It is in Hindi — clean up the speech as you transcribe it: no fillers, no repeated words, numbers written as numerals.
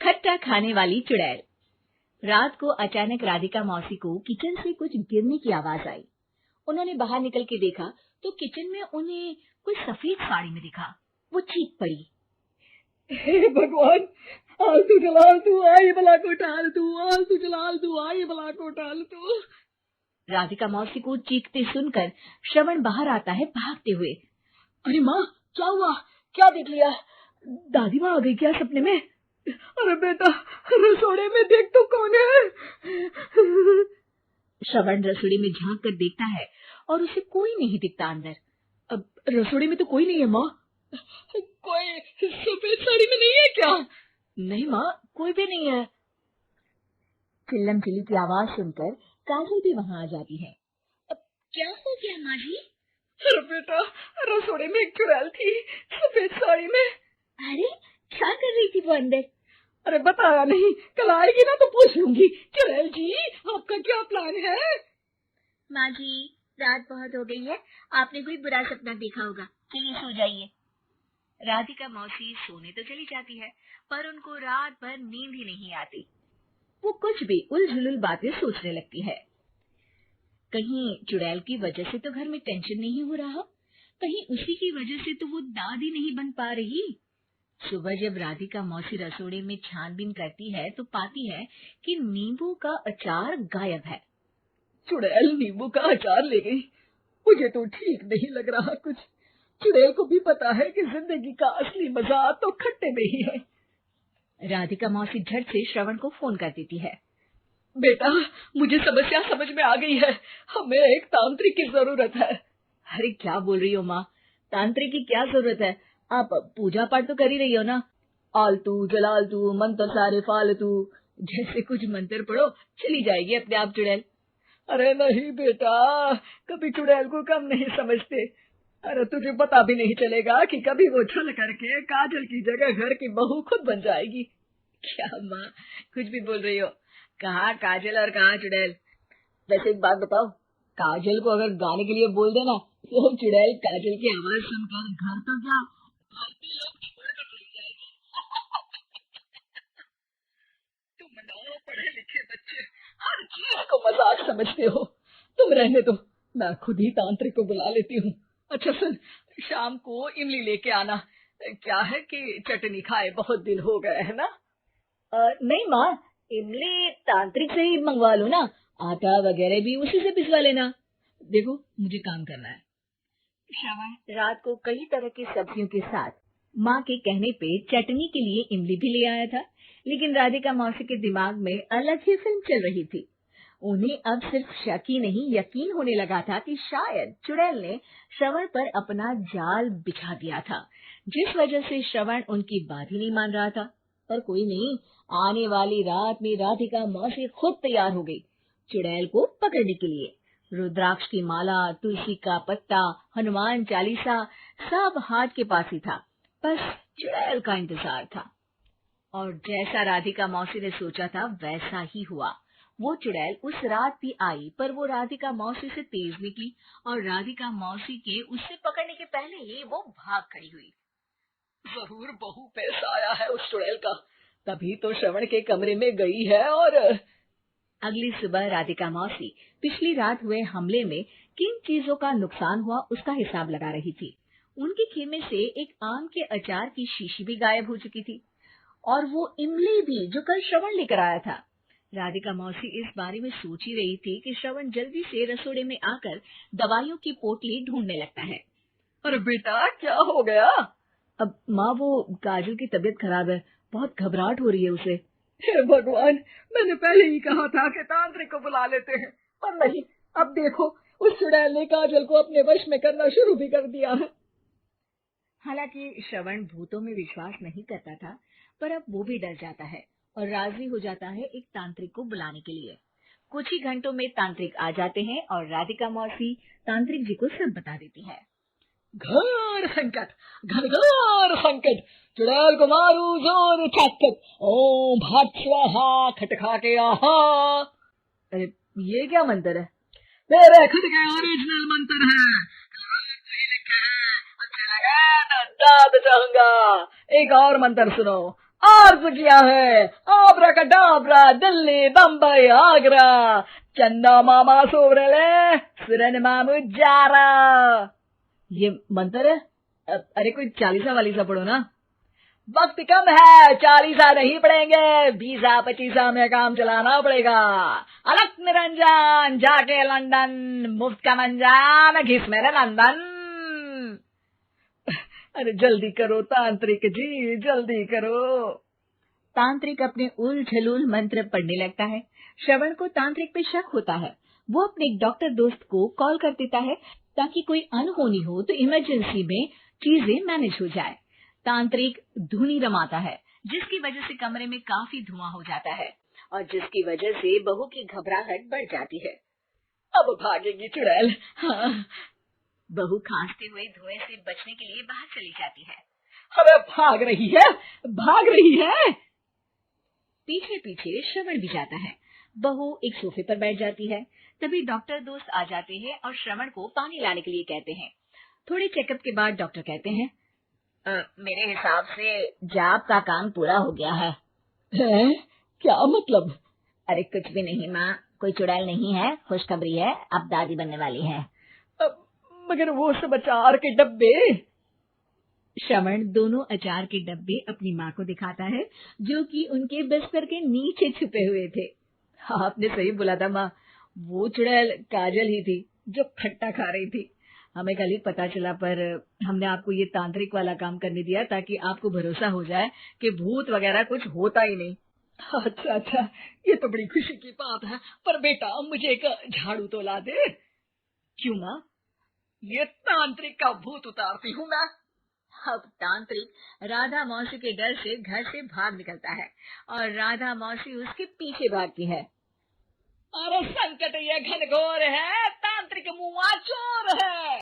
खट्टा खाने वाली चुड़ैल। रात को अचानक राधिका मौसी को किचन से कुछ गिरने की आवाज आई। उन्होंने बाहर निकल के देखा तो किचन में उन्हें कोई सफेद साड़ी में दिखा। वो चीख पड़ी, हे भगवान, आलतू जलाल तू आई बला को टाल तू, आलतू जलाल तू आई बला को टाल तू। राधिका मौसी को चीखते सुनकर श्रवण बाहर आता है भागते हुए। अरे माँ, क्या हुआ? क्या देख लिया? दादी माँ आ गई क्या सपने में? अरे बेटा, रसोड़े में देख तो कौन है? श्रवण रसोड़ी में झांक कर देखता है और उसे कोई नहीं दिखता अंदर। अब रसोड़ी में तो कोई नहीं है माँ। कोई सफेद साड़ी में नहीं है क्या? नहीं माँ, कोई भी नहीं है। चिल्लम चिल्ली की आवाज सुनकर काजल भी वहाँ आ जाती है। अब क्या हो गया माँ जी? अरे बेटा, रसोड़े में एक चुड़ैल थी सफेद साड़ी में। अरे क्या कर रही थी वो अंदर? अरे बताया नहीं, कल आएगी ना तो पूछ लूंगी। चुड़ैल जी, आपका क्या प्लान है? माँ जी, रात बहुत हो गई है, आपने कोई बुरा सपना देखा होगा, चलिए सो जाइए। राधिका मौसी सोने तो चली जाती है पर उनको रात भर नींद ही नहीं आती। वो कुछ भी उलझुल बातें सोचने लगती है। कहीं चुड़ैल की वजह से तो घर में टेंशन नहीं हो रहा, कहीं उसी की वजह से तो वो दादी नहीं बन पा रही। सुबह जब राधिका मौसी रसोड़े में छानबीन करती है तो पाती है कि नींबू का अचार गायब है। चुड़ैल नींबू का अचार ले गई, मुझे तो ठीक नहीं लग रहा कुछ। चुड़ैल को भी पता है कि जिंदगी का असली मजा तो खट्टे में ही है। राधिका मौसी झट से श्रवण को फोन कर देती है। बेटा, मुझे समस्या समझ में आ गई है, हमें एक तांत्रिक की जरूरत है। अरे क्या बोल रही हो माँ, तांत्रिक की क्या जरूरत है? आप पूजा पाठ तो कर ही रही हो ना। आलतू जलालतू मंत्र सारे फालतू जैसे कुछ मंत्र पढ़ो, चली जाएगी अपने आप चुड़ैल। अरे नहीं बेटा, कभी चुड़ैल को कम नहीं समझते। अरे तुझे पता भी नहीं चलेगा कि कभी वो छल करके काजल की जगह घर की बहू खुद बन जाएगी। क्या माँ, कुछ भी बोल रही हो, कहाँ काजल और कहाँ चुड़ैल। वैसे एक बात बताओ, काजल को अगर गाने के लिए बोल देना तो चुड़ैल काजल की आवाज सुनकर घर तो क्या तुम ना पढ़े लिखे बच्चे हर चीज को मजाक समझते हो। तुम रहने दो, मैं खुद ही तांत्रिक को बुला लेती हूँ। अच्छा सुन, शाम को इमली लेके आना। क्या है कि चटनी खाए बहुत दिन हो गए है ना। नहीं माँ, इमली तांत्रिक से ही मंगवा लो ना, आटा वगैरह भी उसी से पिसवा लेना। देखो मुझे काम करना है। श्रवण रात को कई तरह की सब्जियों के साथ माँ के कहने पे चटनी के लिए इमली भी ले आया था, लेकिन राधिका मौसी के दिमाग में अलग ही फिल्म चल रही थी। उन्हें अब सिर्फ शक ही नहीं यकीन होने लगा था कि शायद चुड़ैल ने श्रवण पर अपना जाल बिछा दिया था, जिस वजह से श्रवण उनकी बात ही नहीं मान रहा था। पर कोई नहीं, आने वाली रात में राधिका मौसी खुद तैयार हो गई चुड़ैल को पकड़ने के लिए। रुद्राक्ष की माला, तुलसी का पत्ता, हनुमान चालीसा सब हाथ के पास ही था, बस चुड़ैल का इंतजार था। और जैसा राधिका मौसी ने सोचा था वैसा ही हुआ। वो चुड़ैल उस रात भी आई, पर वो राधिका मौसी से तेज निकली और राधिका मौसी के उससे पकड़ने के पहले ही वो भाग खड़ी हुई। जरूर बहू पे साया है उस चुड़ैल का, तभी तो श्रवण के कमरे में गई है। और अगली सुबह राधिका मौसी पिछली रात हुए हमले में किन चीजों का नुकसान हुआ उसका हिसाब लगा रही थी। उनके खेमे से एक आम के अचार की शीशी भी गायब हो चुकी थी और वो इमली भी जो कल श्रवण लेकर आया था। राधिका मौसी इस बारे में सोच ही रही थी कि श्रवण जल्दी से रसोड़े में आकर दवाइयों की पोटली ढूंढने लगता है। अरे बेटा, क्या हो गया? अब माँ, वो काजल की तबीयत खराब है, बहुत घबराहट हो रही है उसे। हे भगवान, मैंने पहले ही कहा था कि तांत्रिक को बुला लेते हैं, पर नहीं, अब देखो उस चुड़ैल ने काजल को अपने वश में करना शुरू भी कर दिया है। हालांकि श्रवण भूतों में विश्वास नहीं करता था, पर अब वो भी डर जाता है और राजी हो जाता है एक तांत्रिक को बुलाने के लिए। कुछ ही घंटों में तांत्रिक आ जाते हैं और राधिका मौसी तांत्रिक जी को सब बता देती है। घोर संकट, घनघोर संकट, चुड़ैल को मारू जोर छाछट, ओम भाट स्वाहा खटखा के आहा। अरे ये क्या मंत्र है? मेरे खुद के ओरिजिनल मंत्र है, अच्छे लगे तो दाद चाहूंगा। एक और मंत्र सुनो, अर्ज किया है। आब्राकडाब्रा, दिल्ली, बम्बई, आगरा, चंदा मामा सोबरले, सुरन मामू जारा। ये मंत्र है? अरे कोई चालीसा वालीसा पढ़ो ना। वक्त कम है, 40 नहीं पड़ेंगे, 20-25 में काम चलाना पड़ेगा। अलक निरंजन जाके लंदन, मुफ्त का मंजान घिस मेरे नंदन। अरे जल्दी करो तांत्रिक जी, जल्दी करो। तांत्रिक अपने उल झलूल मंत्र पढ़ने लगता है। श्रवण को तांत्रिक पे शक होता है। वो अपने एक डॉक्टर दोस्त को कॉल कर देता है ताकि कोई अनहोनी हो तो इमरजेंसी में चीजें मैनेज हो जाए। तांत्रिक धुनी रमाता है, जिसकी वजह से कमरे में काफी धुआं हो जाता है और जिसकी वजह से बहू की घबराहट बढ़ जाती है। अब भागेगी चुड़ैल। हाँ। बहू खांसते हुए धुएं से बचने के लिए बाहर चली जाती है। अरे भाग रही है, भाग रही है। पीछे पीछे श्रवण भी जाता है। बहू एक सोफे पर बैठ जाती है। तभी डॉक्टर दोस्त आ जाते हैं और श्रवण को पानी लाने के लिए कहते हैं। थोड़े चेकअप के बाद डॉक्टर कहते हैं, मेरे हिसाब से जाप का काम पूरा हो गया है। क्या मतलब? अरे कुछ भी नहीं माँ, कोई चुड़ैल नहीं है, खुशखबरी है, अब दादी बनने वाली है। मगर वो सब अचार के डब्बे। श्रवण दोनों अचार के डब्बे अपनी माँ को दिखाता है, जो कि उनके बिस्तर के नीचे छुपे हुए थे। आपने सही बोला था माँ, वो चुड़ैल काजल ही थी जो खट्टा खा रही थी। हमें कल ही पता चला, पर हमने आपको ये तांत्रिक वाला काम करने दिया ताकि आपको भरोसा हो जाए कि भूत वगैरह कुछ होता ही नहीं। अच्छा अच्छा, ये तो बड़ी खुशी की बात है। पर बेटा मुझे एक झाड़ू तो ला दे। क्यों माँ? ये तांत्रिक का भूत उतारती हूँ मैं। अब तांत्रिक राधा मौसी के डर से घर से भाग निकलता है और राधा मौसी उसके पीछे भागती है। अरे संकट ये घनघोर है, तांत्रिक मुआ चोर है।